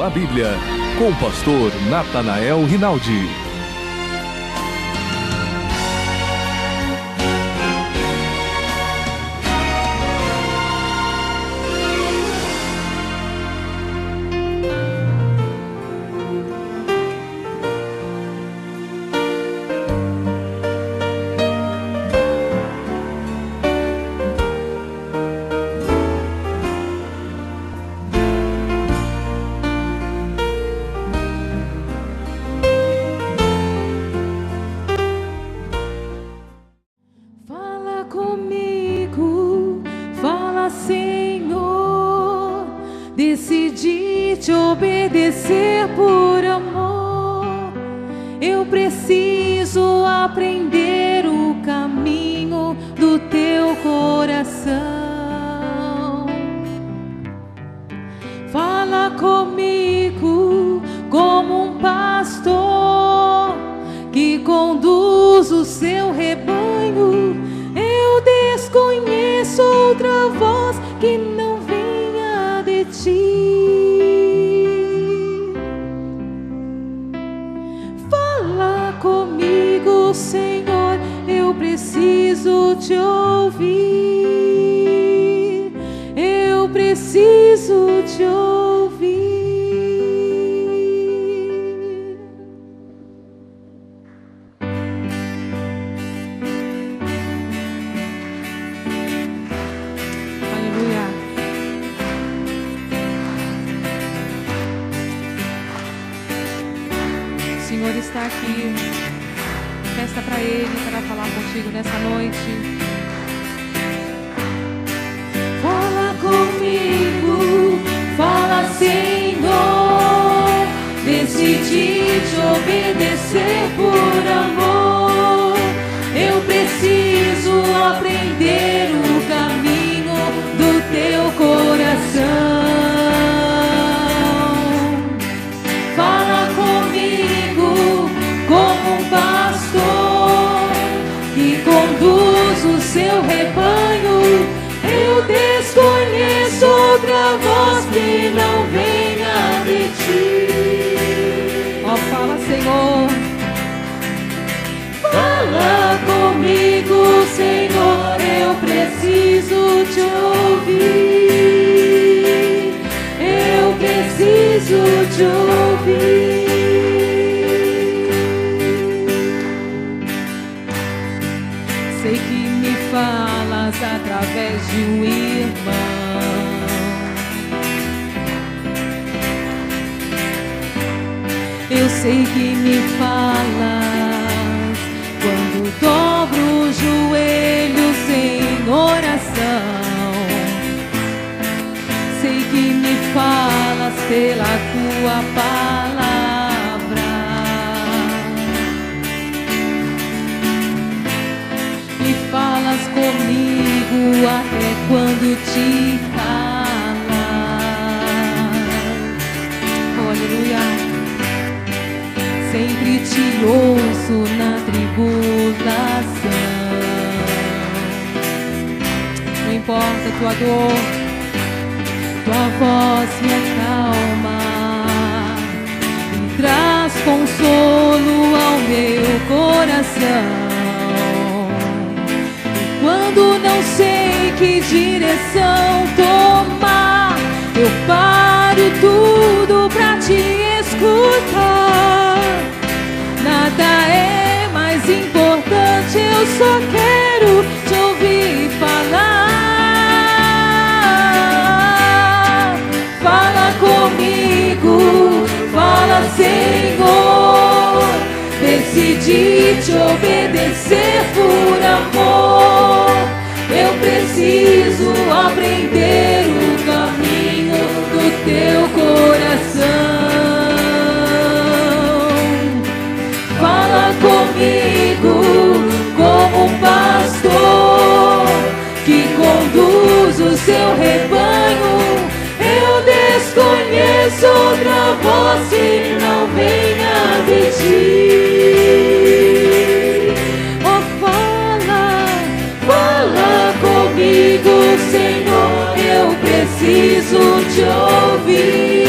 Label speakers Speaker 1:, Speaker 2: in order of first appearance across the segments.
Speaker 1: a Bíblia, com o pastor Natanael Rinaldi.
Speaker 2: Decidi te obedecer por amor. Eu preciso aprender o caminho do teu coração. Fala comigo como um pastor que conduz o seu rebanho. Eu desconheço outra voz que não de ti. Fala comigo, Senhor, eu preciso te ouvir. Eu preciso te ouvir. O Senhor está aqui. Peça para Ele para falar contigo nessa noite. Fala comigo, fala, Senhor. Decidi te obedecer por amor. Eu preciso aprender o caminho do teu coração. Fala comigo como um pastor que conduz o seu rebanho. Eu desconheço outra voz que não venha de ti. Ó, fala, Senhor. Fala comigo, Senhor, eu preciso te ouvir. Eu preciso te ouvir. Sei que me falas através de um irmão. Eu sei que me falas quando dobro os joelhos em oração. Sei que me falas pela tua palavra. E falas comigo até quando te calas. Oh, aleluia. Sempre te ouço na tribulação. Não importa a tua dor, tua voz me acalma e traz consolo ao meu coração. E quando não sei que direção tomar, eu paro tudo pra te escutar. Nada é mais importante, eu só quero te ouvir falar. Fala comigo, fala, Senhor. Decidi te obedecer por amor. Eu preciso aprender o caminho do teu coração. Fala comigo como um pastor que conduz o seu rebanho. Eu desconheço outra voz que não venha de ti. Oh, fala comigo, Senhor, eu preciso te ouvir.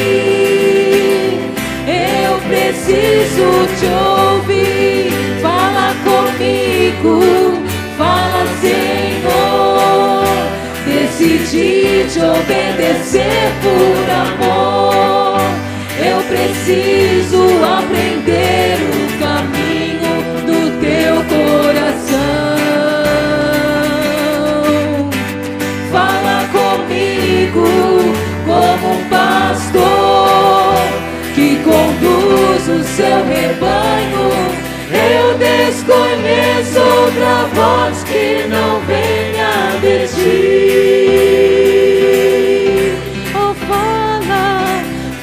Speaker 2: preciso te ouvir. Fala comigo, fala, Senhor. Decidi te obedecer por amor. Eu preciso aprender o caminho do teu coração. Fala comigo como um pastor que conduz o seu rebanho. Eu desconheço outra voz que não venha de ti. Oh,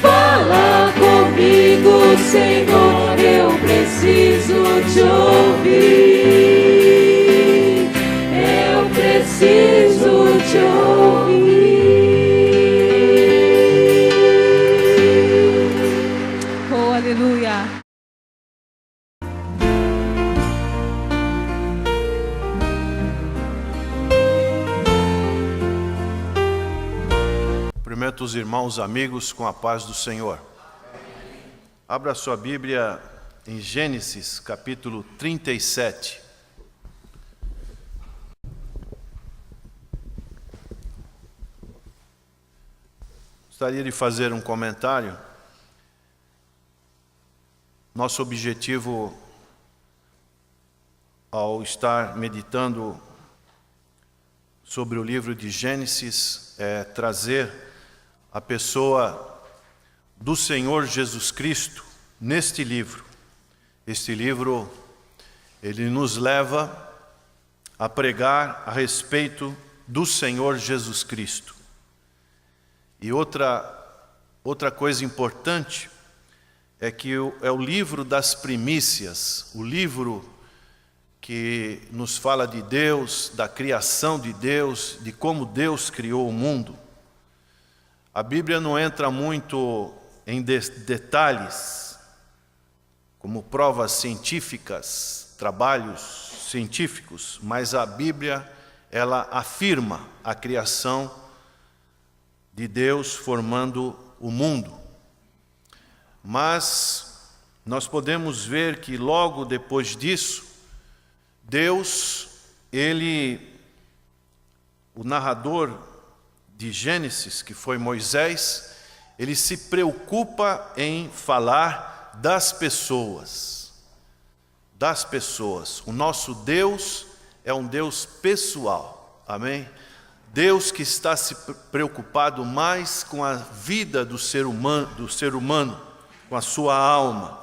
Speaker 2: fala comigo, Senhor, eu preciso te ouvir. Eu preciso te ouvir. Oh, aleluia.
Speaker 3: Cumprimento os irmãos, amigos, com a paz do Senhor. Abra sua Bíblia em Gênesis, capítulo 37. Gostaria de fazer um comentário. Nosso objetivo, ao estar meditando sobre o livro de Gênesis, é trazer a pessoa do Senhor Jesus Cristo neste livro. Este livro, ele nos leva a pregar a respeito do Senhor Jesus Cristo. E outra coisa importante é que é o livro das primícias, o livro que nos fala de Deus, da criação de Deus, de como Deus criou o mundo. A Bíblia não entra muito em detalhes, como provas científicas, trabalhos científicos, mas a Bíblia, ela afirma a criação de Deus formando o mundo. Mas nós podemos ver que logo depois disso, Deus, o narrador de Gênesis, que foi Moisés, ele se preocupa em falar das pessoas. Das pessoas. O nosso Deus é um Deus pessoal. Amém? Deus que está se preocupado mais com a vida do ser humano, com a sua alma.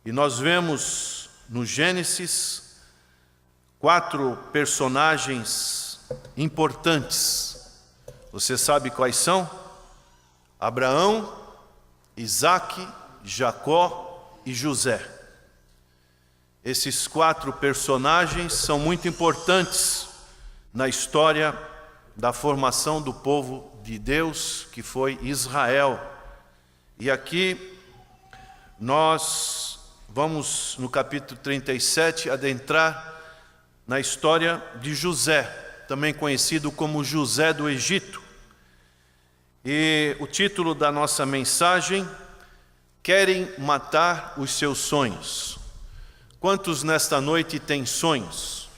Speaker 3: E nós vemos no Gênesis 4 personagens importantes. Você sabe quais são? Abraão, Isaque, Jacó e José. Esses 4 personagens são muito importantes na história da formação do povo de Deus, que foi Israel. E aqui nós vamos, no capítulo 37, adentrar na história de José, também conhecido como José do Egito. E o título da nossa mensagem: Querem matar os seus sonhos. Quantos nesta noite têm sonhos?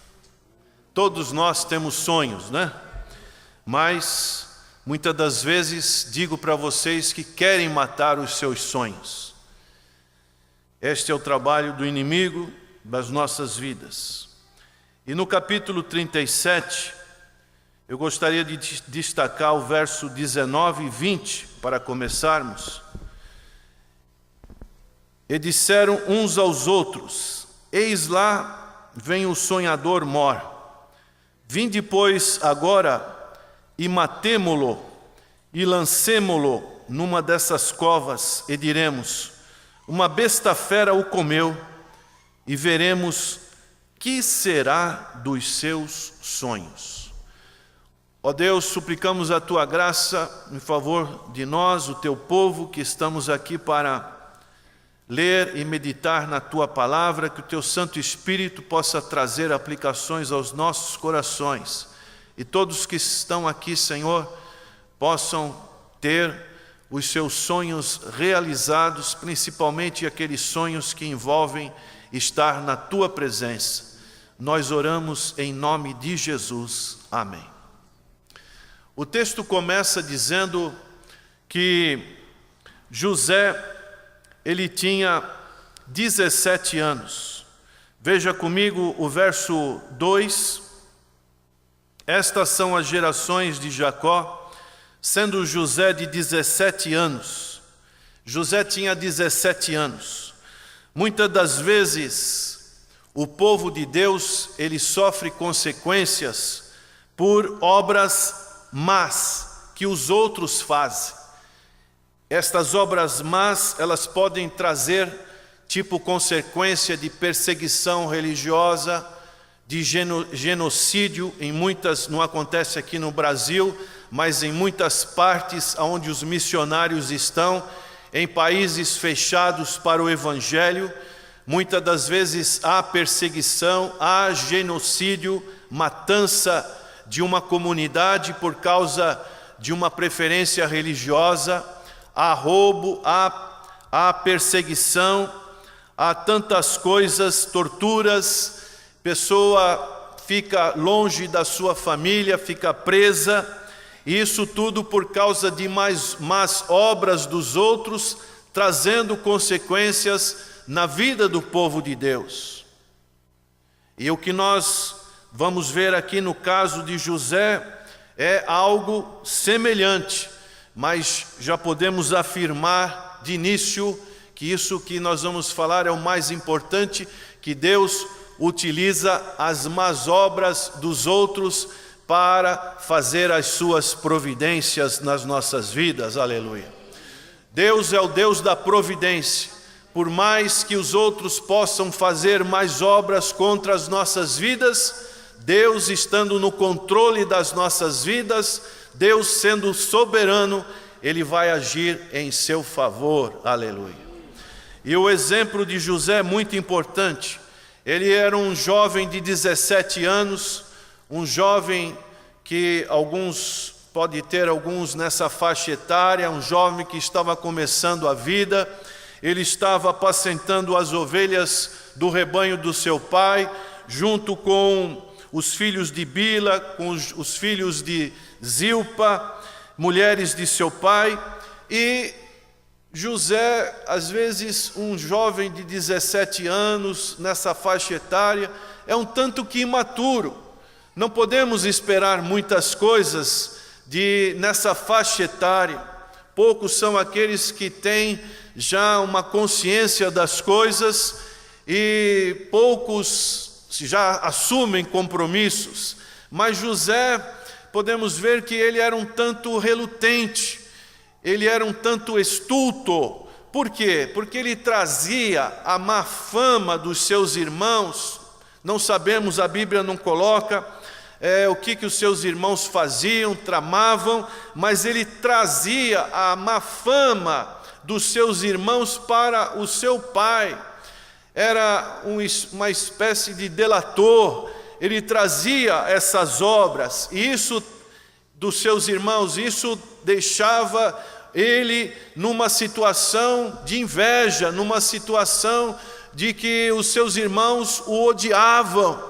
Speaker 3: Todos nós temos sonhos, né? Mas muitas das vezes digo para vocês que querem matar os seus sonhos. Este é o trabalho do inimigo das nossas vidas. E no capítulo 37, eu gostaria de destacar o verso 19 e 20, para começarmos. E disseram uns aos outros: eis lá vem o sonhador mor. Vinde, pois, agora e matemo-lo, e lancemo-lo numa dessas covas, e diremos: uma besta fera o comeu, e veremos que será dos seus sonhos. Ó Deus, suplicamos a Tua graça em favor de nós, o Teu povo, que estamos aqui para ler e meditar na Tua palavra, que o Teu Santo Espírito possa trazer aplicações aos nossos corações. E todos que estão aqui, Senhor, possam ter os seus sonhos realizados, principalmente aqueles sonhos que envolvem estar na Tua presença. Nós oramos em nome de Jesus. Amém. O texto começa dizendo que José, ele tinha 17 anos. Veja comigo o verso 2. Estas são as gerações de Jacó, sendo José de 17 anos. José tinha 17 anos. Muitas das vezes, o povo de Deus, ele sofre consequências por obras más que os outros fazem. Estas obras más, elas podem trazer tipo consequência de perseguição religiosa, de genocídio, em muitas, não acontece aqui no Brasil, mas em muitas partes onde os missionários estão, em países fechados para o Evangelho, muitas das vezes há perseguição, há genocídio, matança de uma comunidade por causa de uma preferência religiosa, há roubo, há perseguição, há tantas coisas, torturas, pessoa fica longe da sua família, fica presa, e isso tudo por causa de más obras dos outros, trazendo consequências na vida do povo de Deus. E o que nós vamos ver aqui no caso de José é algo semelhante, mas já podemos afirmar de início que isso que nós vamos falar é o mais importante, que Deus utiliza as más obras dos outros para fazer as suas providências nas nossas vidas, aleluia. Deus é o Deus da providência. Por mais que os outros possam fazer mais obras contra as nossas vidas, Deus estando no controle das nossas vidas, Deus sendo soberano, Ele vai agir em seu favor, aleluia. E o exemplo de José é muito importante. Ele era um jovem de 17 anos, um jovem que pode ter alguns nessa faixa etária, um jovem que estava começando a vida. Ele estava apacentando as ovelhas do rebanho do seu pai, junto com os filhos de Bila, com os filhos de Zilpa, mulheres de seu pai. E José, às vezes um jovem de 17 anos, nessa faixa etária, é um tanto que imaturo. Não podemos esperar muitas coisas nessa faixa etária. Poucos são aqueles que têm já uma consciência das coisas e poucos já assumem compromissos. Mas José, podemos ver que ele era um tanto relutante. Ele era um tanto estulto. Por quê? Porque ele trazia a má fama dos seus irmãos. Não sabemos, a Bíblia não coloca o que os seus irmãos faziam, tramavam, mas ele trazia a má fama dos seus irmãos para o seu pai. Era uma espécie de delator. Ele trazia essas obras, e isso dos seus irmãos, isso deixava ele numa situação de inveja, numa situação de que os seus irmãos o odiavam.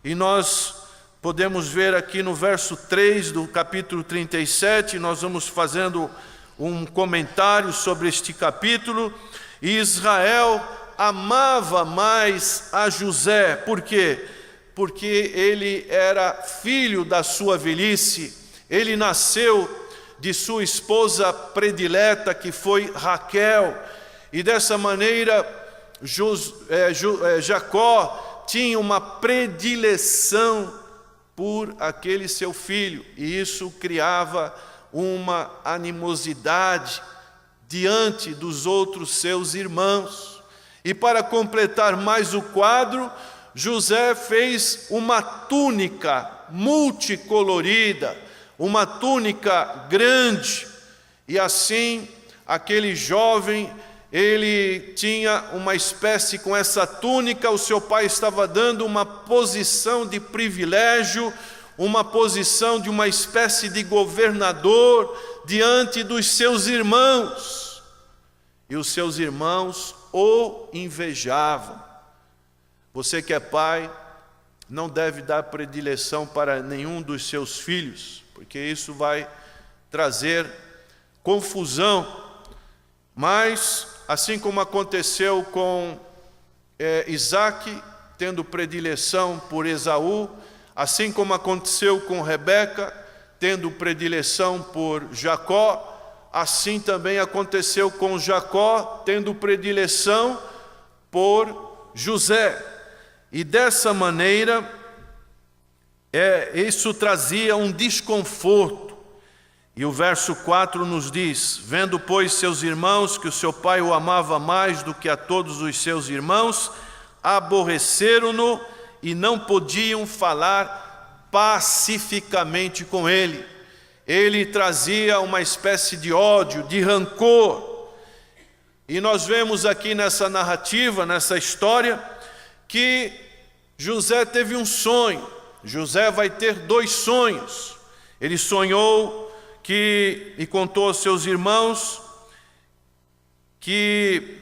Speaker 3: E nós podemos ver aqui no verso 3 do capítulo 37, nós vamos fazendo um comentário sobre este capítulo. E Israel amava mais a José. Por quê? Porque ele era filho da sua velhice. Ele nasceu de sua esposa predileta, que foi Raquel, e dessa maneira Jacó tinha uma predileção por aquele seu filho, e isso criava uma animosidade diante dos outros seus irmãos. E para completar mais o quadro, José fez uma túnica multicolorida, uma túnica grande, e assim aquele jovem, ele tinha uma espécie, com essa túnica, o seu pai estava dando uma posição de privilégio, uma posição de uma espécie de governador diante dos seus irmãos. E os seus irmãos o invejavam. Você que é pai, não deve dar predileção para nenhum dos seus filhos, porque isso vai trazer confusão. Mas, assim como aconteceu com Isaque, tendo predileção por Esaú, assim como aconteceu com Rebeca, tendo predileção por Jacó, assim também aconteceu com Jacó, tendo predileção por José. E dessa maneira, isso trazia um desconforto. E o verso 4 nos diz: vendo, pois, seus irmãos que o seu pai o amava mais do que a todos os seus irmãos, aborreceram-no e não podiam falar pacificamente com ele. Ele trazia uma espécie de ódio, de rancor. E nós vemos aqui nessa narrativa, nessa história, que José teve um sonho. José vai ter 2 sonhos. Ele sonhou e contou aos seus irmãos que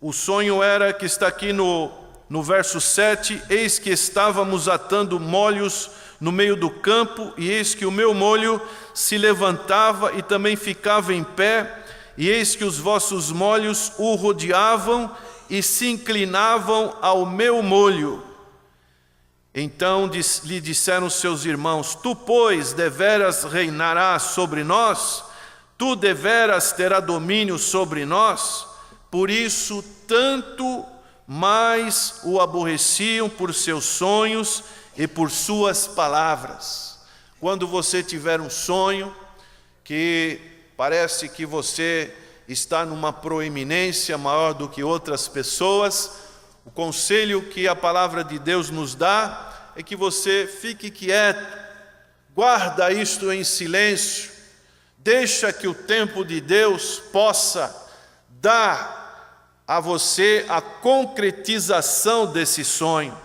Speaker 3: o sonho era, que está aqui no verso 7, eis que estávamos atando molhos no meio do campo, e eis que o meu molho se levantava e também ficava em pé, e eis que os vossos molhos o rodeavam e se inclinavam ao meu molho. Então lhe disseram seus irmãos: tu, pois, deveras reinarás sobre nós? Tu deveras terás domínio sobre nós? Por isso, tanto mais o aborreciam por seus sonhos e por suas palavras. Quando você tiver um sonho que parece que você está numa proeminência maior do que outras pessoas, o conselho que a palavra de Deus nos dá é que você fique quieto, guarda isto em silêncio, deixa que o tempo de Deus possa dar a você a concretização desse sonho.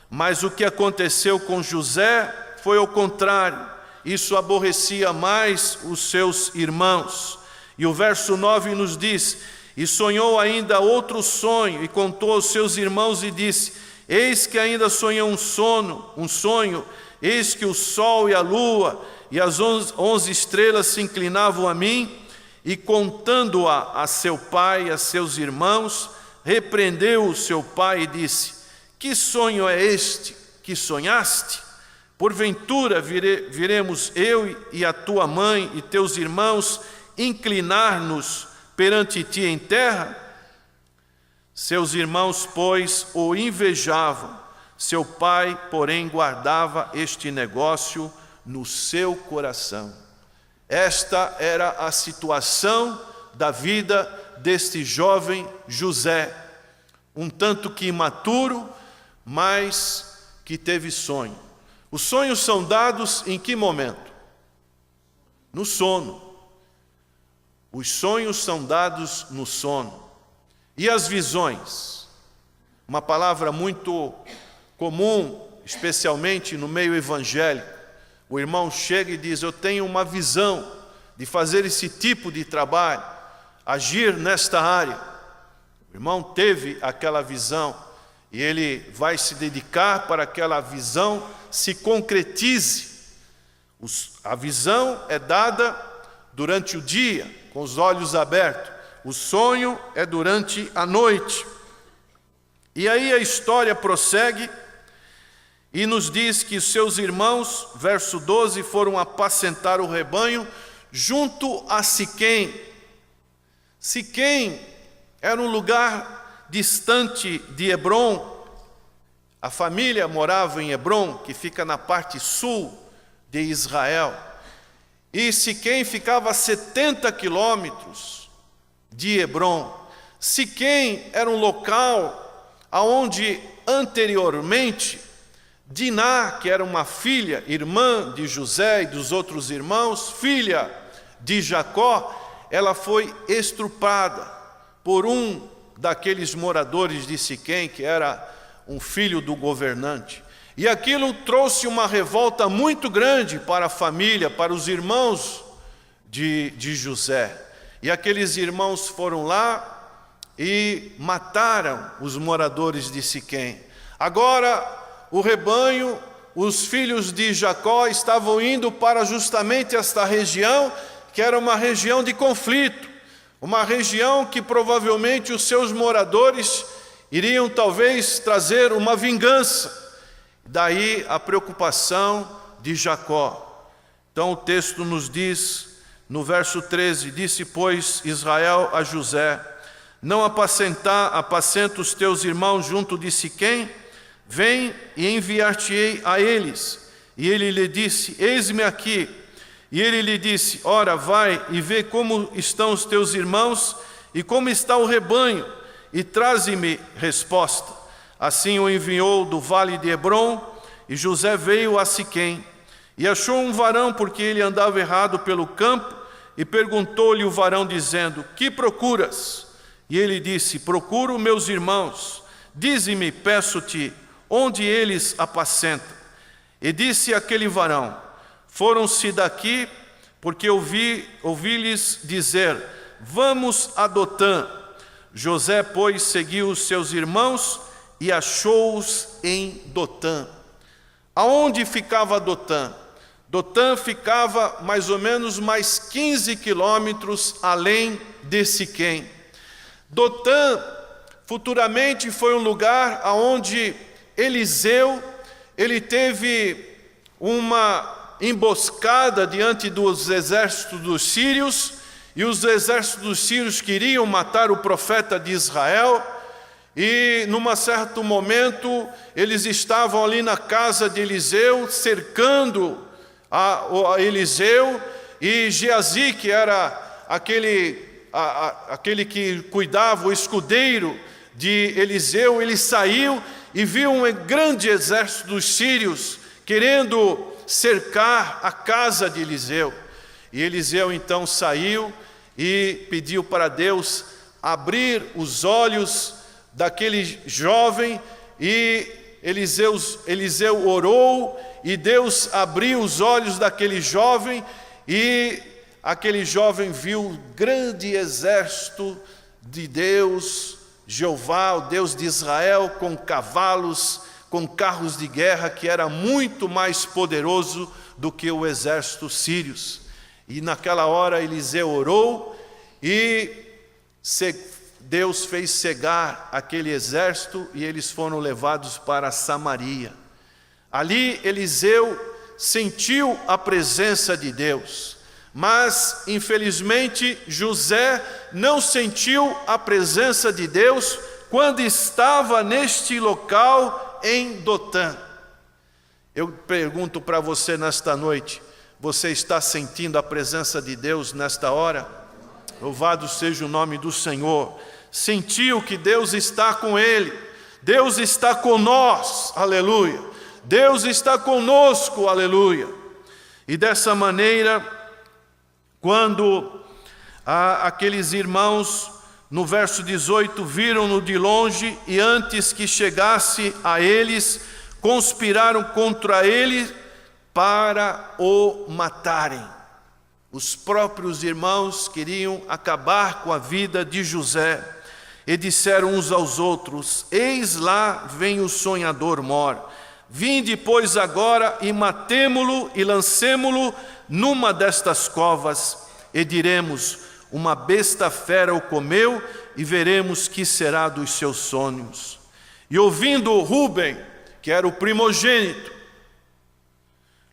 Speaker 3: Mas o que aconteceu com José foi ao contrário. Isso aborrecia mais os seus irmãos. E o verso 9 nos diz: e sonhou ainda outro sonho, e contou aos seus irmãos e disse: eis que ainda sonhei um sonho, eis que o sol e a lua e as 11 estrelas se inclinavam a mim, e contando-a a seu pai e a seus irmãos, repreendeu o seu pai e disse: que sonho é este que sonhaste? Porventura viremos eu e a tua mãe e teus irmãos inclinar-nos perante ti em terra? Seus irmãos, pois, o invejavam. Seu pai, porém, guardava este negócio no seu coração. Esta era a situação da vida deste jovem José, um tanto que imaturo, mas que teve sonho. Os sonhos são dados em que momento? No sono. Os sonhos são dados no sono. E as visões? Uma palavra muito comum, especialmente no meio evangélico. O irmão chega e diz: eu tenho uma visão de fazer esse tipo de trabalho, agir nesta área. O irmão teve aquela visão e ele vai se dedicar para que aquela visão se concretize. A visão é dada durante o dia, com os olhos abertos. O sonho é durante a noite. E aí a história prossegue e nos diz que seus irmãos, verso 12, foram apacentar o rebanho junto a Siquém. Siquém era um lugar distante de Hebrom. A família morava em Hebrom, que fica na parte sul de Israel. E Siquém ficava a 70 quilômetros de Hebrom. Siquém era um local onde anteriormente Diná, que era uma filha, irmã de José e dos outros irmãos, filha de Jacó, ela foi estrupada por um daqueles moradores de Siquém, que era um filho do governante. E aquilo trouxe uma revolta muito grande para a família, para os irmãos de José. E aqueles irmãos foram lá e mataram os moradores de Siquém. Agora o rebanho, os filhos de Jacó estavam indo para justamente esta região, que era uma região de conflito, uma região que provavelmente os seus moradores iriam talvez trazer uma vingança. Daí a preocupação de Jacó. Então o texto nos diz, no verso 13, disse pois Israel a José: não apacenta os teus irmãos junto de Siquém? Vem e enviar-te-ei a eles. E ele lhe disse: eis-me aqui. E ele lhe disse: ora, vai e vê como estão os teus irmãos e como está o rebanho, e traze-me resposta. Assim o enviou do vale de Hebrom, e José veio a Siquém, e achou um varão, porque ele andava errado pelo campo, e perguntou-lhe o varão, dizendo: que procuras? E ele disse: procuro meus irmãos. Dize-me, peço-te, onde eles apacentam. E disse aquele varão: foram-se daqui, porque ouvi-lhes dizer: vamos a Dotã. José, pois, seguiu os seus irmãos e achou-os em Dotã. Aonde ficava Dotã? Dotã ficava mais ou menos mais 15 quilômetros além de Siquém. Dotã futuramente foi um lugar onde Eliseu ele teve uma emboscada diante dos exércitos dos sírios, e os exércitos dos sírios queriam matar o profeta de Israel, e num certo momento eles estavam ali na casa de Eliseu, cercando a Eliseu, e Geazi, que era aquele que cuidava, o escudeiro de Eliseu, ele saiu e viu um grande exército dos sírios querendo cercar a casa de Eliseu. E Eliseu então saiu e pediu para Deus abrir os olhos daquele jovem, e Eliseu orou, e Deus abriu os olhos daquele jovem, e aquele jovem viu o grande exército de Deus, Jeová, o Deus de Israel, com cavalos, com carros de guerra, que era muito mais poderoso do que o exército sírio. E naquela hora Eliseu orou, e Deus fez cegar aquele exército, e eles foram levados para Samaria. Ali Eliseu sentiu a presença de Deus, mas infelizmente José não sentiu a presença de Deus quando estava neste local em Dotã. Eu pergunto para você nesta noite: você está sentindo a presença de Deus nesta hora? Louvado seja o nome do Senhor. Sentiu que Deus está com ele, Deus está com nós, aleluia, Deus está conosco, aleluia. E dessa maneira, quando aqueles irmãos, no verso 18, viram-no de longe, e antes que chegasse a eles, conspiraram contra ele para o matarem. Os próprios irmãos queriam acabar com a vida de José, e disseram uns aos outros: eis lá vem o sonhador mor. Vinde, pois, agora e matemo-lo e lancemo-lo numa destas covas, e diremos: uma besta fera o comeu, e veremos que será dos seus sonhos. E ouvindo Rúben, que era o primogênito,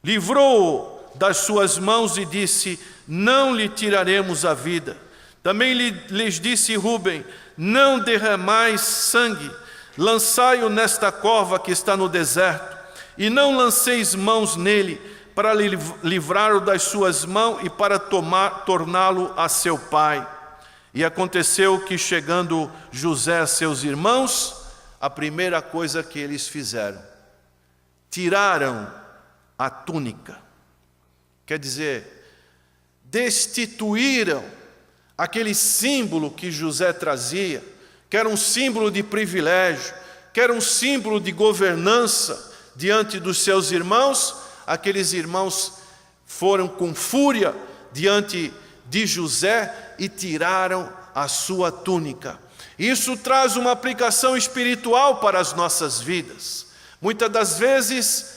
Speaker 3: livrou-o das suas mãos e disse: não lhe tiraremos a vida. Também lhes disse Rúben: não derramais sangue, lançai-o nesta cova que está no deserto, e não lanceis mãos nele, para livrá-lo das suas mãos e para torná-lo a seu pai. E aconteceu que, chegando José a seus irmãos, a primeira coisa que eles fizeram: tiraram a túnica. Quer dizer, destituíram aquele símbolo que José trazia, que era um símbolo de privilégio, que era um símbolo de governança diante dos seus irmãos. Aqueles irmãos foram com fúria diante de José e tiraram a sua túnica. Isso traz uma aplicação espiritual para as nossas vidas. Muitas das vezes,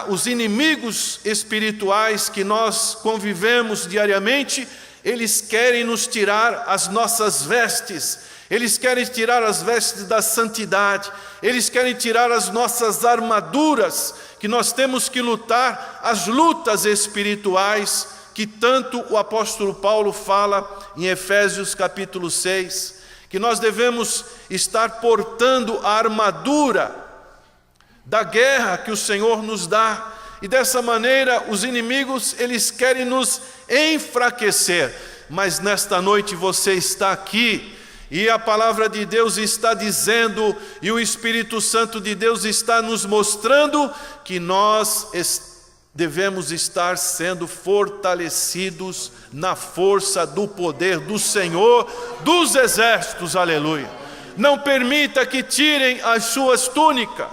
Speaker 3: os inimigos espirituais que nós convivemos diariamente, eles querem nos tirar as nossas vestes, eles querem tirar as vestes da santidade, eles querem tirar as nossas armaduras, que nós temos que lutar as lutas espirituais, que tanto o apóstolo Paulo fala em Efésios capítulo 6, que nós devemos estar portando a armadura da guerra que o Senhor nos dá. E dessa maneira os inimigos, eles querem nos enfraquecer. Mas nesta noite você está aqui e a palavra de Deus está dizendo, e o Espírito Santo de Deus está nos mostrando que nós devemos estar sendo fortalecidos na força do poder do Senhor dos exércitos, aleluia. Não permita que tirem as suas túnicas.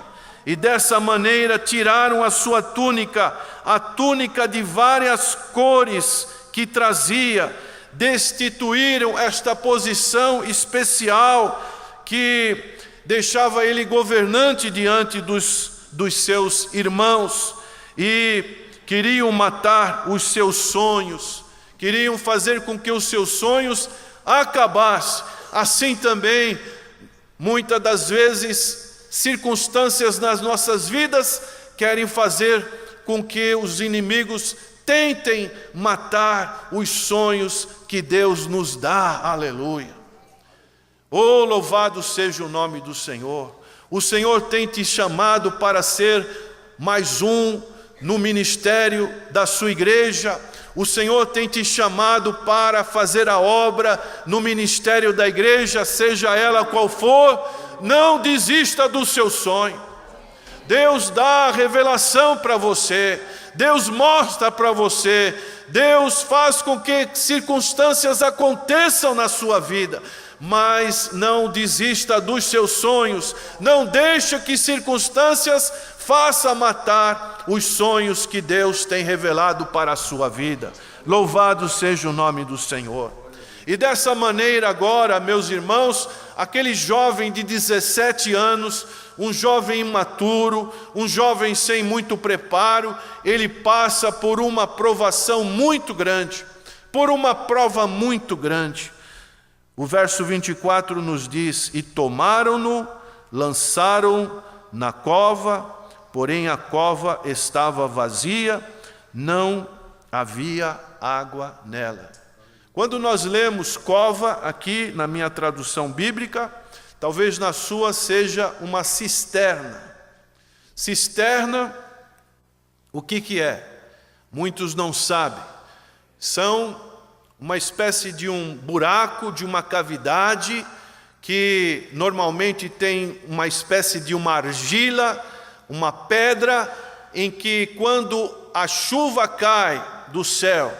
Speaker 3: E dessa maneira tiraram a sua túnica, a túnica de várias cores que trazia, destituíram esta posição especial que deixava ele governante diante dos seus irmãos, e queriam matar os seus sonhos, queriam fazer com que os seus sonhos acabassem. Assim também, muitas das vezes, circunstâncias nas nossas vidas querem fazer com que os inimigos tentem matar os sonhos que Deus nos dá, aleluia. Oh, louvado seja o nome do Senhor. O Senhor tem te chamado para ser mais um no ministério da sua igreja. O Senhor tem te chamado para fazer a obra no ministério da igreja, seja ela qual for. Não desista do seu sonho. Deus dá a revelação para você, Deus mostra para você, Deus faz com que circunstâncias aconteçam na sua vida, mas não desista dos seus sonhos, não deixe que circunstâncias façam matar os sonhos que Deus tem revelado para a sua vida. Louvado seja o nome do Senhor. E dessa maneira agora, meus irmãos, aquele jovem de 17 anos, um jovem imaturo, um jovem sem muito preparo, ele passa por uma provação muito grande, por uma prova muito grande. O verso 24 nos diz: e tomaram-no, lançaram na cova, porém a cova estava vazia, não havia água nela. Quando nós lemos cova aqui na minha tradução bíblica, talvez na sua seja uma cisterna. Cisterna, o que é? Muitos não sabem. São uma espécie de um buraco, de uma cavidade, que normalmente tem uma espécie de uma argila, uma pedra, em que quando a chuva cai do céu,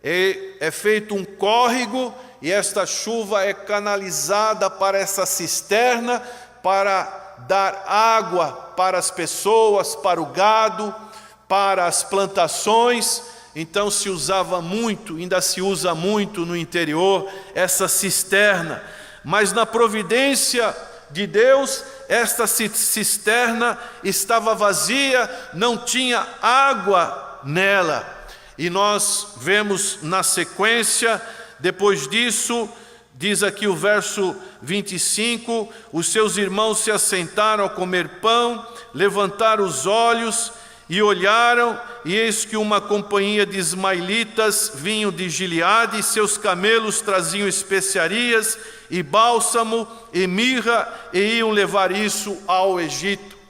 Speaker 3: é feito um córrego, e esta chuva é canalizada para essa cisterna, para dar água para as pessoas, para o gado, para as plantações. Então se usava muito, ainda se usa muito no interior, essa cisterna. Mas na providência de Deus, esta cisterna estava vazia, não tinha água nela. E nós vemos na sequência, depois disso, diz aqui o verso 25, os seus irmãos se assentaram a comer pão, levantaram os olhos e olharam, e eis que uma companhia de ismaelitas vinham de Gileade, e seus camelos traziam especiarias e bálsamo e mirra, e iam levar isso ao Egito.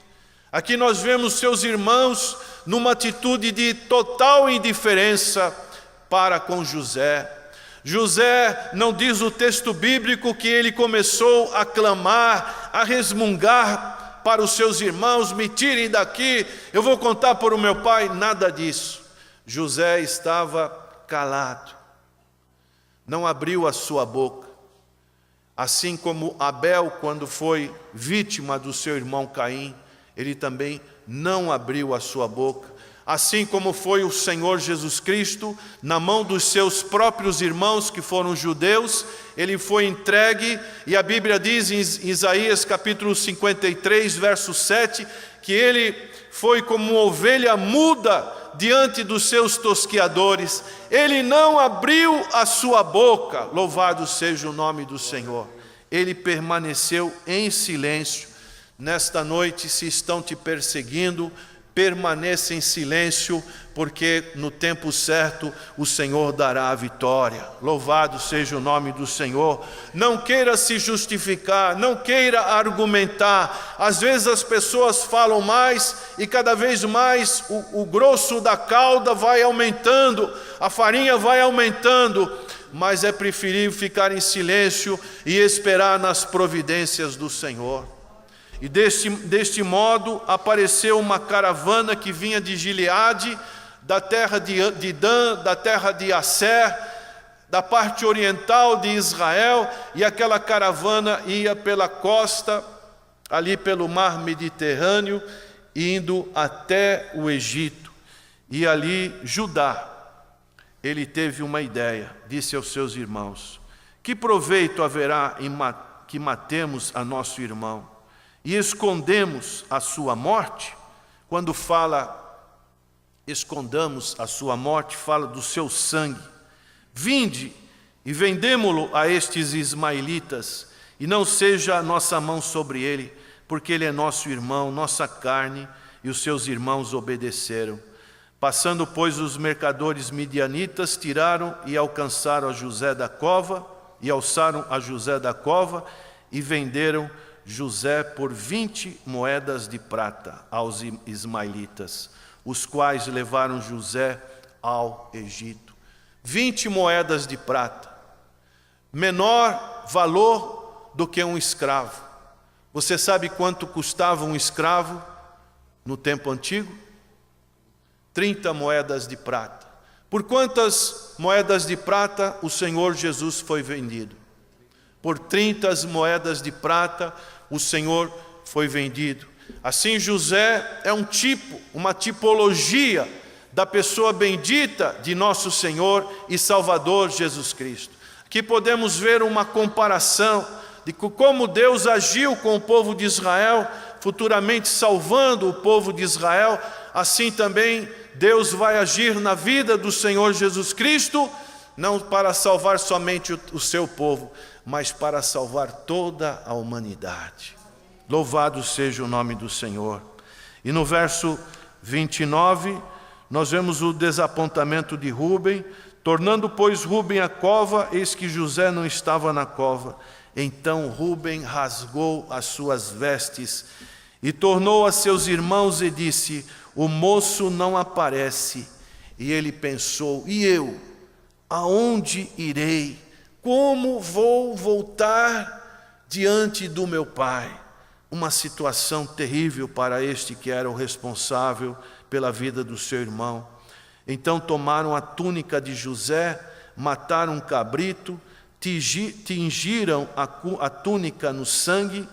Speaker 3: Aqui nós vemos seus irmãos numa atitude de total indiferença para com José. José, não diz o texto bíblico que ele começou a clamar, a resmungar para os seus irmãos: me tirem daqui, eu vou contar para o meu pai. Nada disso. José estava calado, não abriu a sua boca. Assim como Abel, quando foi vítima do seu irmão Caim, ele também não abriu a sua boca. assim como foi o Senhor Jesus Cristo, na mão dos seus próprios irmãos que foram judeus, ele foi entregue, e a Bíblia diz em Isaías capítulo 53, verso 7, que ele foi como uma ovelha muda diante dos seus tosqueadores, ele não abriu a sua boca, louvado seja o nome do Senhor, ele permaneceu em silêncio. Nesta noite, se estão te perseguindo, permaneça em silêncio, porque no tempo certo o Senhor dará a vitória. Louvado seja o nome do Senhor. Não queira se justificar, não queira argumentar. Às vezes as pessoas falam mais e cada vez mais o grosso da calda vai aumentando, a farinha vai aumentando, mas é preferível ficar em silêncio e esperar nas providências do Senhor. E deste modo apareceu uma caravana que vinha de Gileade, da terra de Dan, da terra de Asser, da parte oriental de Israel, e aquela caravana ia pela costa, ali pelo mar Mediterrâneo, indo até o Egito. E ali Judá, ele teve uma ideia, disse aos seus irmãos: que proveito haverá em que matemos a nosso irmão e escondemos a sua morte? Quando fala escondamos a sua morte, fala do seu sangue. Vinde e vendemo-lo a estes ismaelitas, e não seja a nossa mão sobre ele, porque ele é nosso irmão, nossa carne. E os seus irmãos obedeceram. Passando, pois, os mercadores midianitas, tiraram e alçaram a José da cova, e venderam José por 20 moedas de prata aos ismaelitas, os quais levaram José ao Egito. 20 moedas de prata, menor valor do que um escravo. Você sabe quanto custava um escravo no tempo antigo? 30 moedas de prata. Por quantas moedas de prata o Senhor Jesus foi vendido? Por 30 moedas de prata o Senhor foi vendido. Assim, José é um tipo, uma tipologia da pessoa bendita de nosso Senhor e Salvador Jesus Cristo. Aqui podemos ver uma comparação de como Deus agiu com o povo de Israel, futuramente salvando o povo de Israel. Assim também Deus vai agir na vida do Senhor Jesus Cristo, não para salvar somente o seu povo, mas para salvar toda a humanidade. Louvado seja o nome do Senhor. E no verso 29, nós vemos o desapontamento de Rúben. Tornando, pois, Rúben à cova, eis que José não estava na cova. Então Rúben rasgou as suas vestes e tornou a seus irmãos e disse: o moço não aparece. E ele pensou: e eu? Aonde irei? Como vou voltar diante do meu pai? Uma situação terrível para este que era o responsável pela vida do seu irmão. Então tomaram a túnica de José, mataram um cabrito, tingiram a túnica no sangue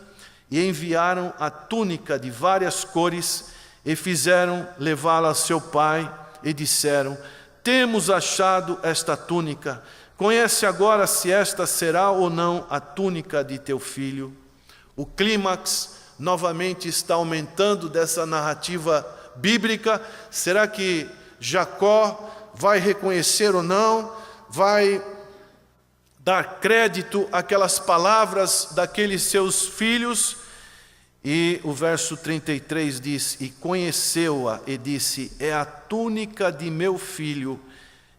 Speaker 3: e enviaram a túnica de várias cores e fizeram levá-la a seu pai e disseram: temos achado esta túnica, conhece agora se esta será ou não a túnica de teu filho. O clímax novamente está aumentando dessa narrativa bíblica. Será que Jacó vai reconhecer ou não? Vai dar crédito àquelas palavras daqueles seus filhos? E o verso 33 diz: e conheceu-a e disse: é a túnica de meu filho.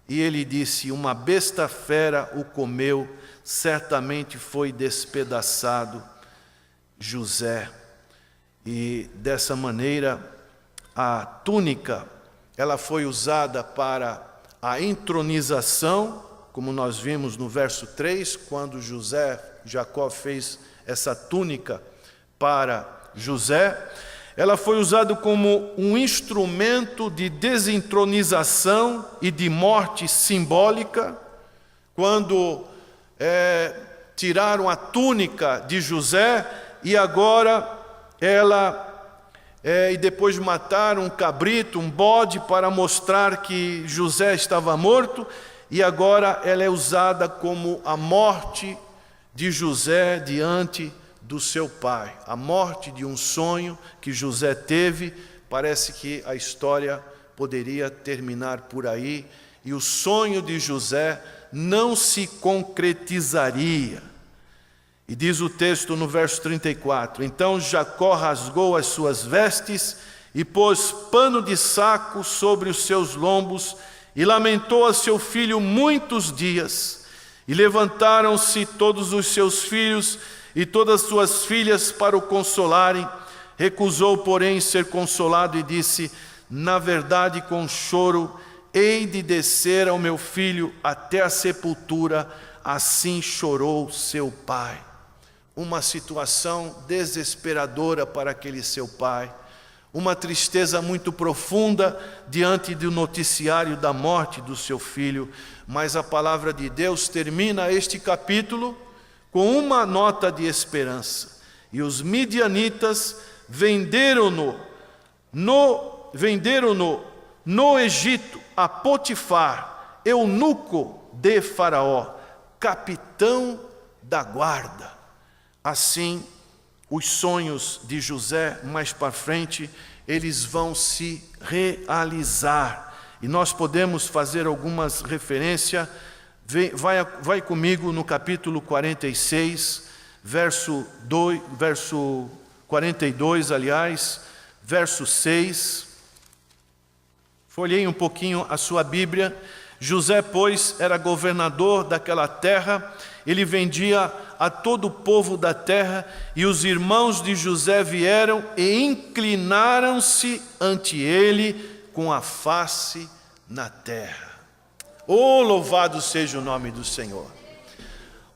Speaker 3: E ele disse: uma besta fera o comeu, certamente foi despedaçado José. E dessa maneira a túnica, ela foi usada para a entronização, como nós vimos no verso 3, quando Jacó fez essa túnica para José. Ela foi usada como um instrumento de desentronização e de morte simbólica, quando tiraram a túnica de José e agora ela e depois mataram um cabrito, um bode, para mostrar que José estava morto, e agora ela é usada como a morte de José diante do seu pai, a morte de um sonho que José teve. Parece que a história poderia terminar por aí, e o sonho de José não se concretizaria. E diz o texto no verso 34, então Jacó rasgou as suas vestes e pôs pano de saco sobre os seus lombos e lamentou a seu filho muitos dias. E levantaram-se todos os seus filhos e todas as suas filhas para o consolarem. Recusou, porém, ser consolado e disse, na verdade, com choro, hei de descer ao meu filho até a sepultura. Assim chorou seu pai. Uma situação desesperadora para aquele seu pai, uma tristeza muito profunda diante do noticiário da morte do seu filho, mas a palavra de Deus termina este capítulo com uma nota de esperança. E os midianitas venderam-no no Egito a Potifar, eunuco de Faraó, capitão da guarda. Assim, os sonhos de José, mais para frente, eles vão se realizar. E nós podemos fazer algumas referências. Vai comigo no capítulo 46, verso 42, verso 6. Folhei um pouquinho a sua Bíblia. José, pois, era governador daquela terra, ele vendia a todo o povo da terra, e os irmãos de José vieram e inclinaram-se ante ele com a face na terra. Oh, louvado seja o nome do Senhor!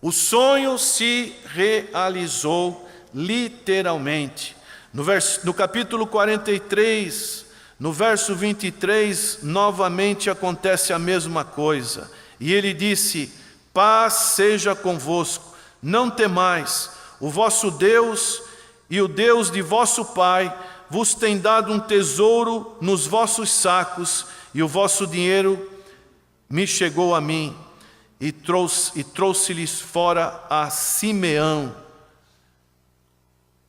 Speaker 3: O sonho se realizou literalmente. No capítulo 43, no verso 23, novamente acontece a mesma coisa. E ele disse, paz seja convosco, não temais, o vosso Deus e o Deus de vosso pai vos tem dado um tesouro nos vossos sacos, e o vosso dinheiro me chegou a mim, e trouxe-lhes fora a Simeão.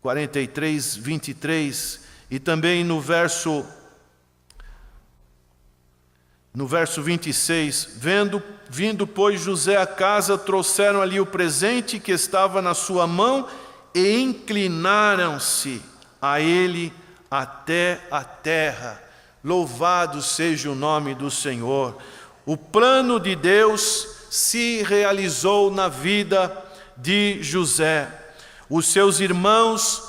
Speaker 3: 43, 23, e também no verso 26, vindo, pois, José a casa, trouxeram ali o presente que estava na sua mão e inclinaram-se a ele até a terra. Louvado seja o nome do Senhor. O plano de Deus se realizou na vida de José. Os seus irmãos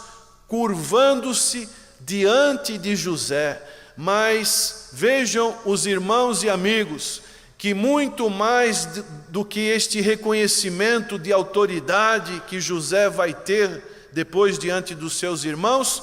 Speaker 3: curvando-se diante de José. Mas vejam os irmãos e amigos, que muito mais do que este reconhecimento de autoridade que José vai ter depois diante dos seus irmãos,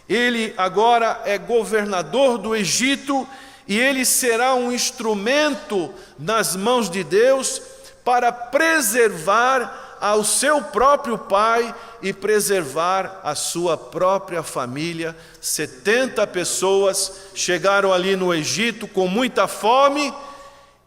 Speaker 3: ele agora é governador do Egito, e ele será um instrumento nas mãos de Deus para preservar ao seu próprio pai e preservar a sua própria família. 70 pessoas chegaram ali no Egito com muita fome,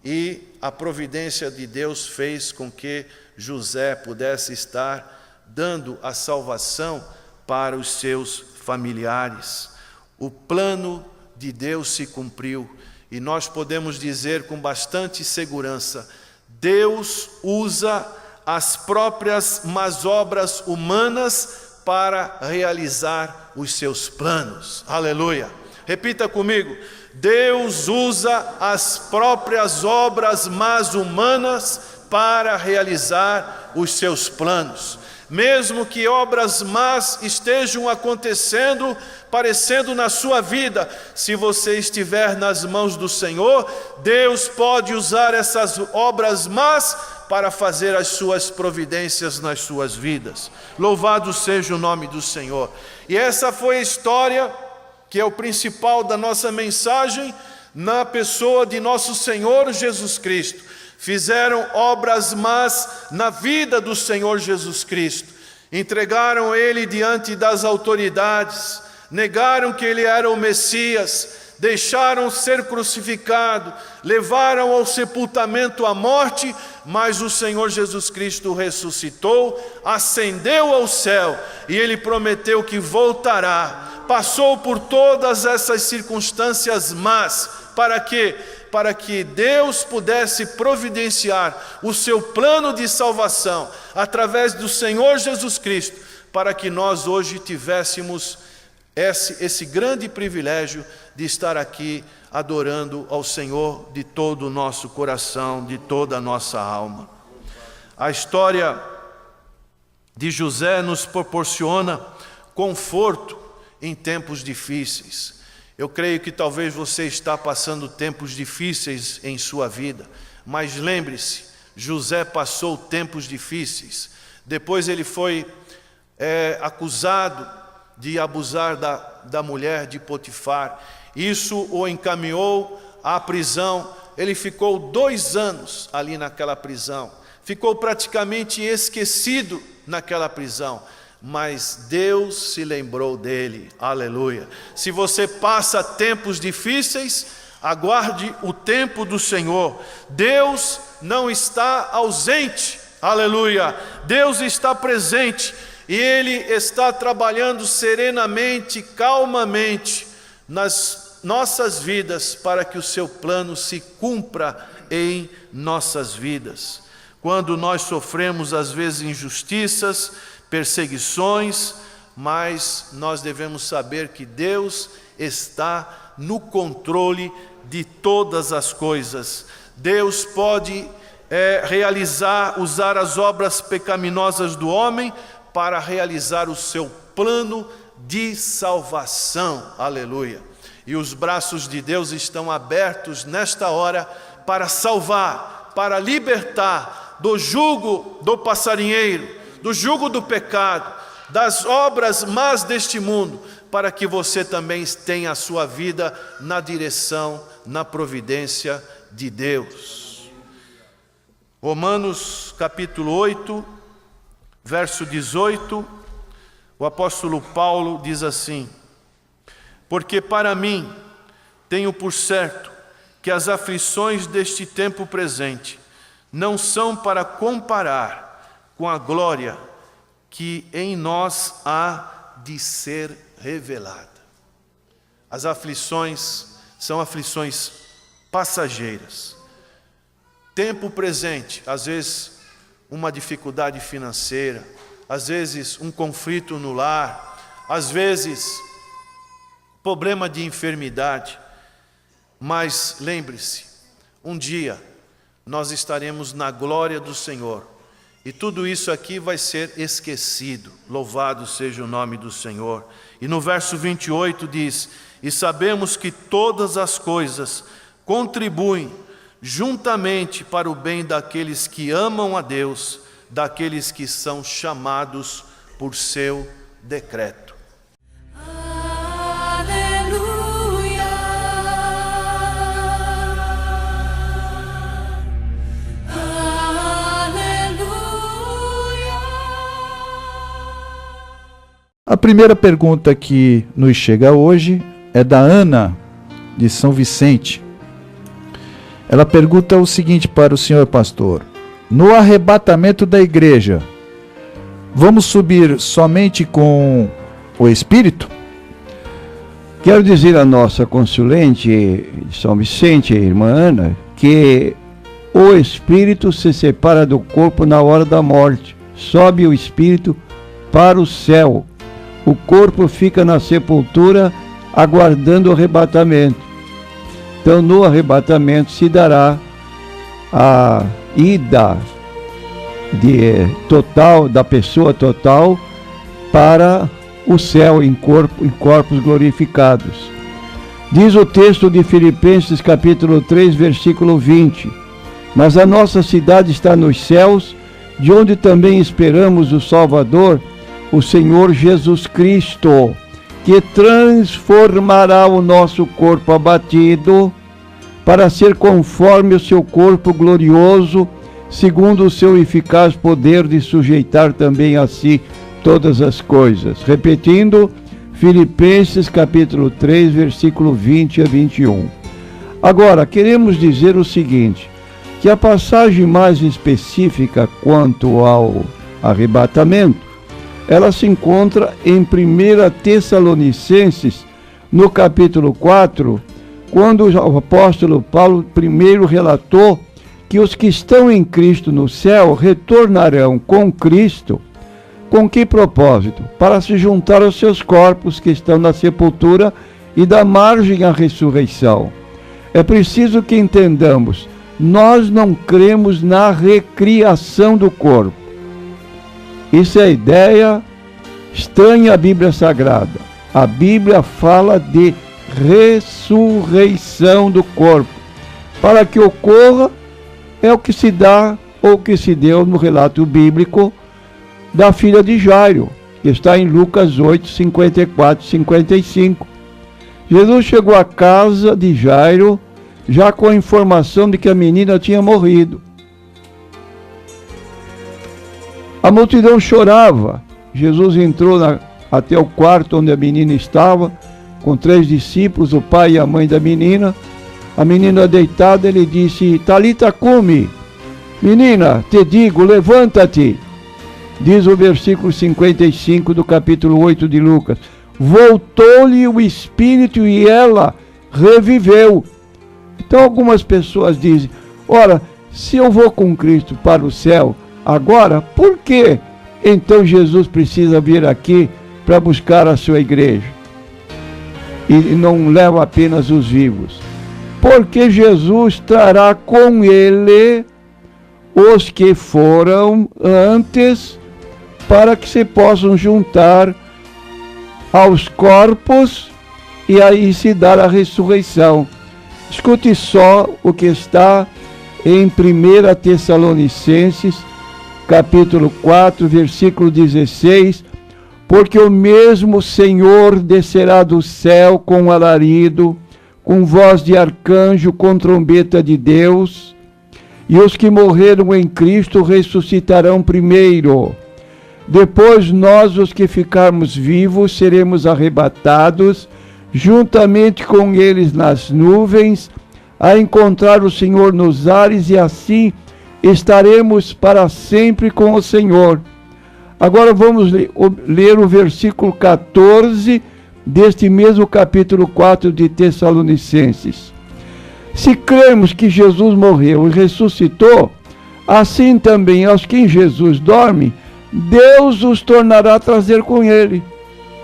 Speaker 3: e a providência de Deus fez com que José pudesse estar dando a salvação para os seus familiares. O plano de Deus se cumpriu, e nós podemos dizer com bastante segurança, Deus usa as próprias más obras humanas para realizar os seus planos. Aleluia! Repita comigo, Deus usa as próprias obras más humanas para realizar os seus planos. Mesmo que obras más estejam acontecendo, parecendo na sua vida, se você estiver nas mãos do Senhor, Deus pode usar essas obras más para fazer as suas providências nas suas vidas. Louvado seja o nome do Senhor. E essa foi a história que é o principal da nossa mensagem, na pessoa de nosso Senhor Jesus Cristo. Fizeram obras más na vida do Senhor Jesus Cristo. Entregaram Ele diante das autoridades. negaram que ele era o Messias, deixaram ser crucificado, levaram ao sepultamento a morte, mas o Senhor Jesus Cristo ressuscitou, ascendeu ao céu e ele prometeu que voltará. Passou por todas essas circunstâncias más, para quê? Para que Deus pudesse providenciar o seu plano de salvação através do Senhor Jesus Cristo, para que nós hoje tivéssemos esse grande privilégio de estar aqui adorando ao Senhor de todo o nosso coração, de toda a nossa alma. A história de José nos proporciona conforto em tempos difíceis. Eu creio que talvez você está passando tempos difíceis em sua vida, mas lembre-se, José passou tempos difíceis. Depois ele foi acusado de abusar da mulher de Potifar. Isso o encaminhou à prisão. Ele ficou 2 anos ali naquela prisão. Ficou praticamente esquecido naquela prisão. Mas Deus se lembrou dele. Aleluia. Se você passa tempos difíceis, aguarde o tempo do Senhor. Deus não está ausente. Aleluia. Deus está presente. E Ele está trabalhando serenamente, calmamente nas nossas vidas, para que o seu plano se cumpra em nossas vidas. Quando nós sofremos às vezes injustiças, perseguições, mas nós devemos saber que Deus está no controle de todas as coisas. Deus pode usar as obras pecaminosas do homem para realizar o seu plano de salvação. Aleluia. E os braços de Deus estão abertos nesta hora para salvar, para libertar do jugo do passarinheiro, do jugo do pecado, das obras más deste mundo, para que você também tenha a sua vida na direção, na providência de Deus. Romanos capítulo 8, verso 18, o apóstolo Paulo diz assim: porque para mim tenho por certo que as aflições deste tempo presente não são para comparar com a glória que em nós há de ser revelada. As aflições são aflições passageiras. Tempo presente, às vezes uma dificuldade financeira, às vezes um conflito no lar, às vezes problema de enfermidade. Mas lembre-se, um dia nós estaremos na glória do Senhor e tudo isso aqui vai ser esquecido. Louvado seja o nome do Senhor. E no verso 28 diz: e sabemos que todas as coisas contribuem juntamente para o bem daqueles que amam a Deus, daqueles que são chamados por seu decreto.
Speaker 4: Aleluia, aleluia.
Speaker 5: A primeira pergunta que nos chega hoje é da Ana, de São Vicente. Ela pergunta o seguinte para o senhor pastor: no arrebatamento da igreja, vamos subir somente com o Espírito?
Speaker 6: Quero dizer à nossa consulente de São Vicente, irmã Ana, que o Espírito se separa do corpo na hora da morte. Sobe o Espírito para o céu. O corpo fica na sepultura aguardando o arrebatamento. Então, no arrebatamento se dará a ida total da pessoa total para o céu em corpos glorificados. Diz o texto de Filipenses capítulo 3, versículo 20: mas a nossa cidade está nos céus, de onde também esperamos o Salvador, o Senhor Jesus Cristo, que transformará o nosso corpo abatido para ser conforme o seu corpo glorioso, segundo o seu eficaz poder de sujeitar também a si todas as coisas. Repetindo, Filipenses capítulo 3, versículo 20 a 21. Agora, queremos dizer o seguinte, que a passagem mais específica quanto ao arrebatamento, ela se encontra em 1 Tessalonicenses, no capítulo 4, quando o apóstolo Paulo primeiro relatou que os que estão em Cristo no céu retornarão com Cristo. Com que propósito? Para se juntar aos seus corpos que estão na sepultura e dar margem à ressurreição. É preciso que entendamos, nós não cremos na recriação do corpo. Isso é ideia estranha à Bíblia Sagrada. A Bíblia fala de ressurreição do corpo. Para que ocorra, é o que se dá ou que se deu no relato bíblico da filha de Jairo, que está em Lucas 8, 54 e 55. Jesus chegou à casa de Jairo já com a informação de que a menina tinha morrido. A multidão chorava. Jesus entrou até o quarto onde a menina estava, com 3 discípulos, o pai e a mãe da menina. A menina deitada, ele disse, Talita cumi, menina, te digo, levanta-te. Diz o versículo 55 do capítulo 8 de Lucas. Voltou-lhe o espírito e ela reviveu. Então algumas pessoas dizem, ora, se eu vou com Cristo para o céu agora, por que então Jesus precisa vir aqui para buscar a sua igreja? E não leva apenas os vivos. Porque Jesus trará com ele os que foram antes, para que se possam juntar aos corpos e aí se dar a ressurreição. Escute só o que está em 1 Tessalonicenses, capítulo 4, versículo 16, porque o mesmo Senhor descerá do céu com alarido, com voz de arcanjo, com trombeta de Deus, e os que morreram em Cristo ressuscitarão primeiro. Depois nós, os que ficarmos vivos, seremos arrebatados, juntamente com eles nas nuvens, a encontrar o Senhor nos ares, e assim estaremos para sempre com o Senhor. Agora vamos ler o versículo 14 deste mesmo capítulo 4 de Tessalonicenses. Se cremos que Jesus morreu e ressuscitou, assim também aos que em Jesus dormem, Deus os tornará a trazer com ele.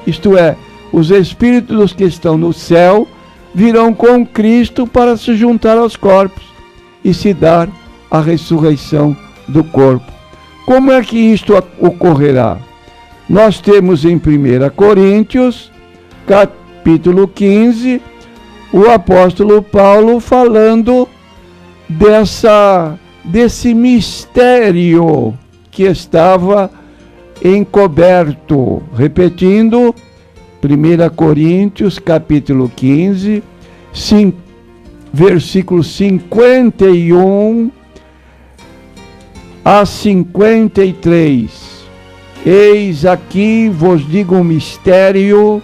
Speaker 6: Isto é, os espíritos dos que estão no céu virão com Cristo para se juntar aos corpos e se dar a ressurreição do corpo. Como é que isto ocorrerá? Nós temos em 1 Coríntios, capítulo 15, o apóstolo Paulo falando desse mistério que estava encoberto. Repetindo, 1 Coríntios, capítulo 15, versículo 51 a 53. Eis aqui vos digo um mistério.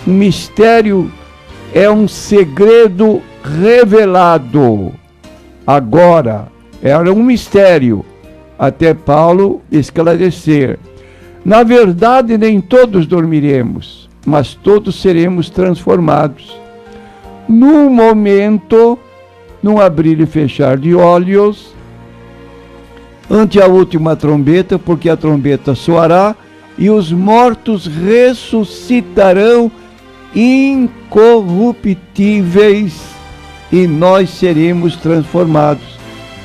Speaker 6: Um mistério é um segredo revelado. Agora, era um mistério, até Paulo esclarecer. Na verdade, nem todos dormiremos, mas todos seremos transformados. No momento, num abrir e fechar de olhos, ante a última trombeta, porque a trombeta soará, e os mortos ressuscitarão incorruptíveis, e nós seremos transformados.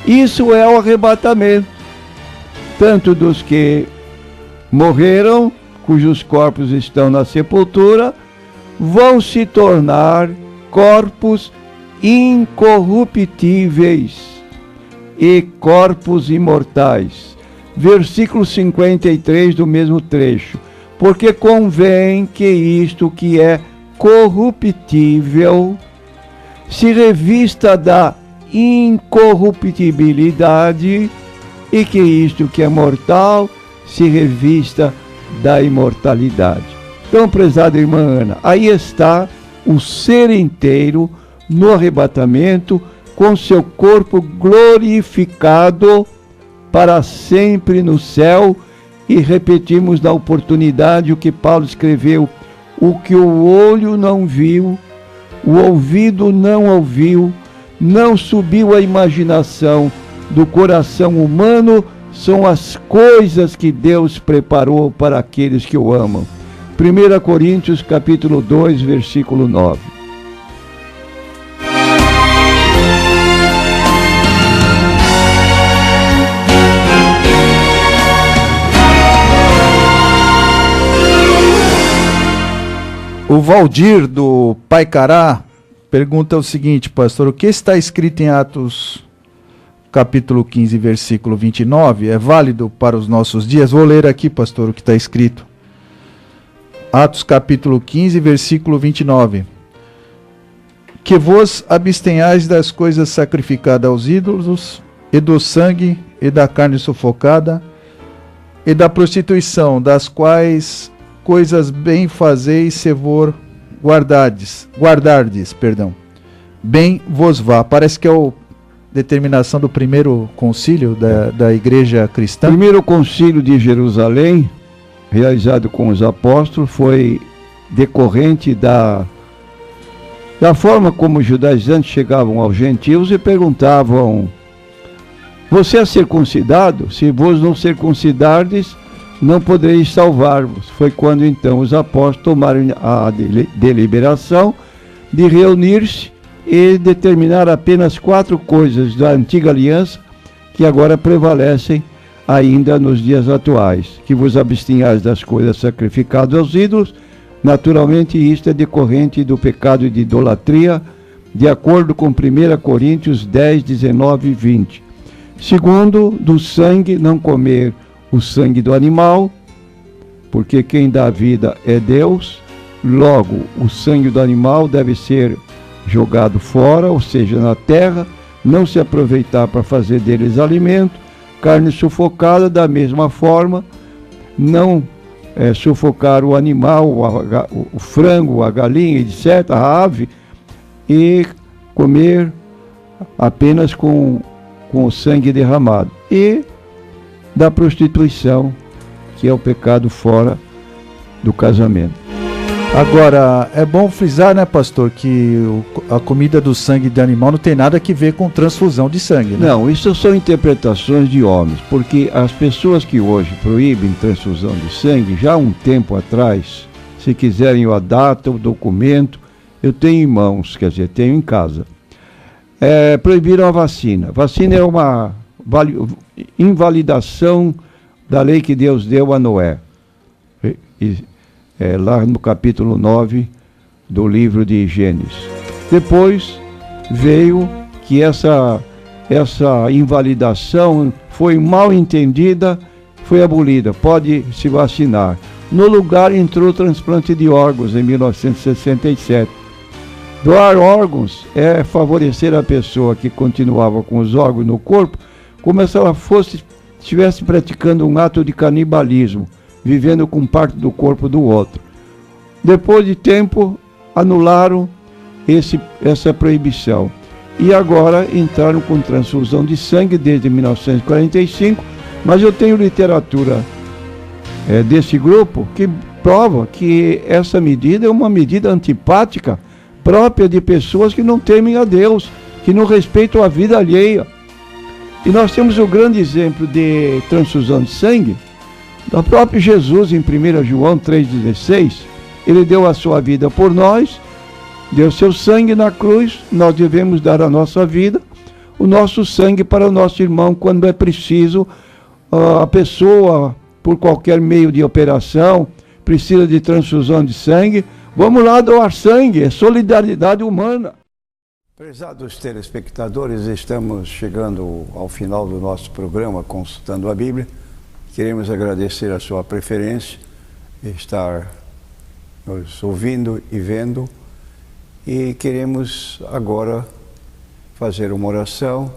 Speaker 6: Isso é o arrebatamento, tanto dos que morreram, cujos corpos estão na sepultura, vão se tornar corpos incorruptíveis e corpos imortais. Versículo 53 do mesmo trecho. Porque convém que isto que é corruptível se revista da incorruptibilidade, e que isto que é mortal se revista da imortalidade. Então, prezada irmã Ana, aí está o ser inteiro no arrebatamento, com seu corpo glorificado para sempre no céu. E repetimos na oportunidade o que Paulo escreveu: o que o olho não viu, o ouvido não ouviu, não subiu à imaginação do coração humano, são as coisas que Deus preparou para aqueles que o amam. 1 Coríntios capítulo 2, versículo 9.
Speaker 5: O Valdir, do Paicará, pergunta o seguinte, pastor: o que está escrito em Atos capítulo 15, versículo 29, é válido para os nossos dias? Vou ler aqui, pastor, o que está escrito. Atos capítulo 15, versículo 29. Que vos abstenhais das coisas sacrificadas aos ídolos, e do sangue, e da carne sufocada, e da prostituição, das quais coisas bem fazeis se vos guardardes, bem vos vá. Parece que é a determinação do primeiro concílio da igreja cristã.
Speaker 6: O primeiro concílio de Jerusalém, realizado com os apóstolos, foi decorrente da forma como os judaizantes chegavam aos gentios e perguntavam: você é circuncidado? Se vos não circuncidardes, não podereis salvar-vos. Foi quando então os apóstolos tomaram a deliberação de reunir-se e determinar apenas 4 coisas da antiga aliança que agora prevalecem ainda nos dias atuais: que vos abstenhais das coisas sacrificadas aos ídolos. Naturalmente isto é decorrente do pecado de idolatria, de acordo com 1 Coríntios 10, 19 e 20. Segundo, do sangue, não comer o sangue do animal, porque quem dá vida é Deus. Logo, o sangue do animal deve ser jogado fora, ou seja, na terra, não se aproveitar para fazer deles alimento. Carne sufocada, da mesma forma, não sufocar o animal, o frango, a galinha, etc., a ave, e comer apenas com o sangue derramado. E da prostituição, que é o pecado fora do casamento.
Speaker 5: Agora, é bom frisar, né, pastor, que a comida do sangue de animal não tem nada a ver com transfusão de sangue, né?
Speaker 6: Não, isso são interpretações de homens, porque as pessoas que hoje proíbem transfusão de sangue, já há um tempo atrás, se quiserem a data, o documento, eu tenho em mãos, quer dizer, tenho em casa, proibiram a vacina. Vacina é uma invalidação da lei que Deus deu a Noé. Lá no capítulo 9 do livro de Gênesis. Depois veio que essa invalidação foi mal entendida, foi abolida, pode se vacinar. No lugar entrou o transplante de órgãos em 1967. Doar órgãos é favorecer a pessoa que continuava com os órgãos no corpo, como se ela estivesse praticando um ato de canibalismo, vivendo com parte do corpo do outro. Depois de tempo, anularam essa proibição. E agora entraram com transfusão de sangue desde 1945, mas eu tenho literatura desse grupo que prova que essa medida é uma medida antipática, própria de pessoas que não temem a Deus, que não respeitam a vida alheia. E nós temos o grande exemplo de transfusão de sangue do próprio Jesus em 1 João 3,16. Ele deu a sua vida por nós, deu seu sangue na cruz. Nós devemos dar a nossa vida, o nosso sangue para o nosso irmão quando é preciso. A pessoa, por qualquer meio de operação, precisa de transfusão de sangue. Vamos lá doar sangue, é solidariedade humana.
Speaker 7: Prezados telespectadores, estamos chegando ao final do nosso programa Consultando a Bíblia. Queremos agradecer a sua preferência, estar nos ouvindo e vendo, e queremos agora fazer uma oração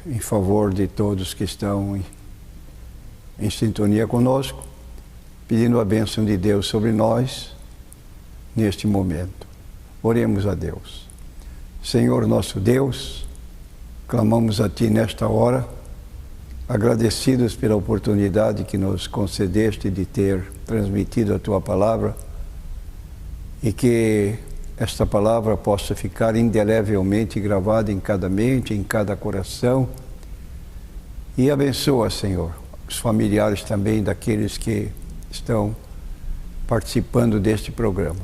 Speaker 7: em favor de todos que estão em sintonia conosco, pedindo a bênção de Deus sobre nós neste momento. Oremos a Deus. Senhor nosso Deus, clamamos a Ti nesta hora, agradecidos pela oportunidade que nos concedeste de ter transmitido a Tua palavra e que esta palavra possa ficar indelevelmente gravada em cada mente, em cada coração. E abençoa, Senhor, os familiares também daqueles que estão participando deste programa.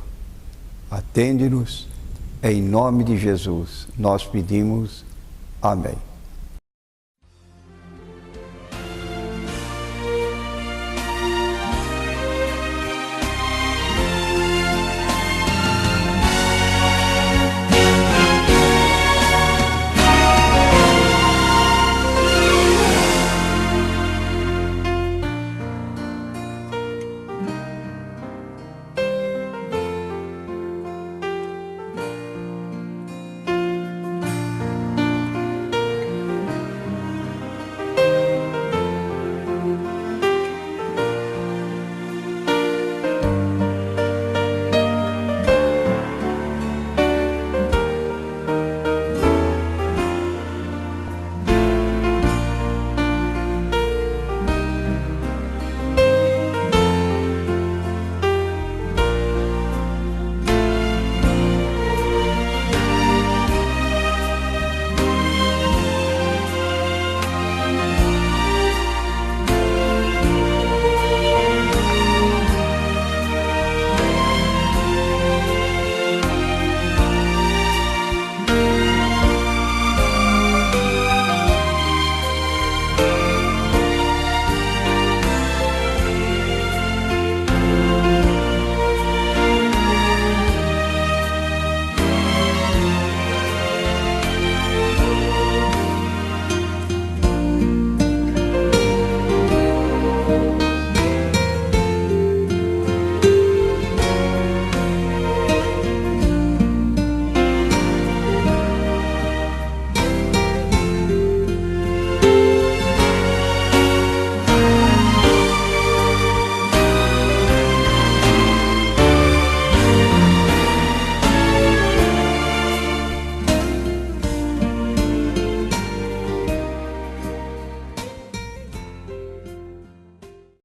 Speaker 7: Atende-nos, em nome de Jesus, nós pedimos. Amém.